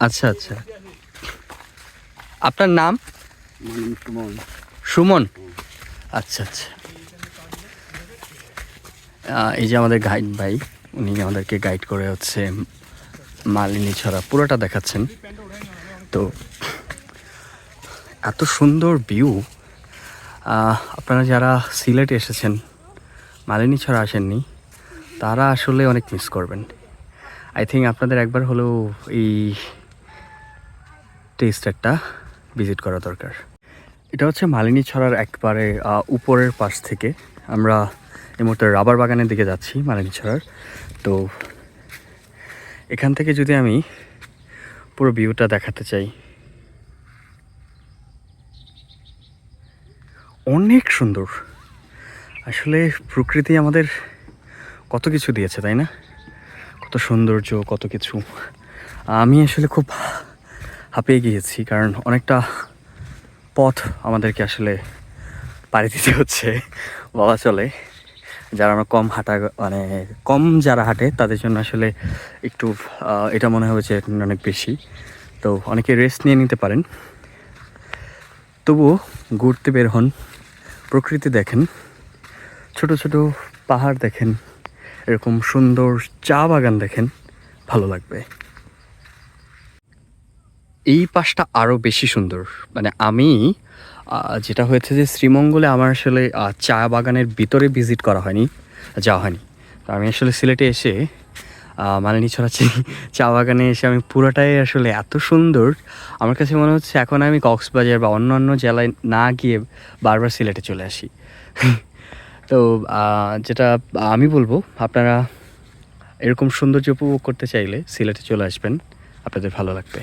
আচ্ছা আচ্ছা, আপনার নাম? সুমন। সুমন, আচ্ছা আচ্ছা। এই যে আমাদের গাইড ভাই, উনি আমাদেরকে গাইড করে হচ্ছে মালিনী ছড়া পুরোটা দেখাচ্ছেন। তো এত সুন্দর ভিউ, আপনারা যারা সিলেটে এসেছেন মালিনী ছড়া আসেননি, তারা আসলে অনেক মিস করবেন। আই থিঙ্ক আপনাদের একবার হলেও এই টেস্টারটা ভিজিট করা দরকার। এটা হচ্ছে মালিনী ছড়ার একবারে উপরের পাশ থেকে আমরা এই মুহূর্তে রাবার বাগানের দিকে যাচ্ছি মালিনী ছড়ার। তো এখান থেকে যদি আমি পুরো ভিউটা দেখাতে চাই, অনেক সুন্দর। আসলে প্রকৃতি আমাদের কত কিছু দিয়েছে, তাই না? কত সৌন্দর্য, কত কিছু। আমি আসলে খুব হাঁপিয়ে গিয়েছি, কারণ অনেকটা পথ আমাদেরকে আসলে পাড়ি দিতে হচ্ছে বলা চলে। যারা আমরা কম হাঁটা, মানে কম যারা হাঁটে তাদের জন্য আসলে একটু এটা মনে হয়েছে অনেক বেশি। তো অনেকে রেস্ট নিয়ে নিতে পারেন, তবুও ঘুরতে বের হন, প্রকৃতি দেখেন, ছোট ছোট পাহাড় দেখেন, এরকম সুন্দর চা বাগান দেখেন, ভালো লাগবে। এই পাশটা আরও বেশি সুন্দর। মানে আমি যেটা হয়েছে যে শ্রীমঙ্গলে আমার আসলে চা বাগানের ভিতরে ভিজিট করা হয়নি, যাওয়া হয়নি। তো আমি আসলে সিলেটে এসে মালিনী ছড়া চা বাগানে এসে আমি পুরোটাই আসলে এত সুন্দর, আমার কাছে মনে হচ্ছে এখন আমি কক্সবাজার বা অন্যান্য জেলায় না গিয়ে বারবার সিলেটে চলে আসি। তো যেটা আমি বলবো, আপনারা এরকম সৌন্দর্য উপভোগ করতে চাইলে সিলেটে চলে আসবেন, আপনাদের ভালো লাগবে।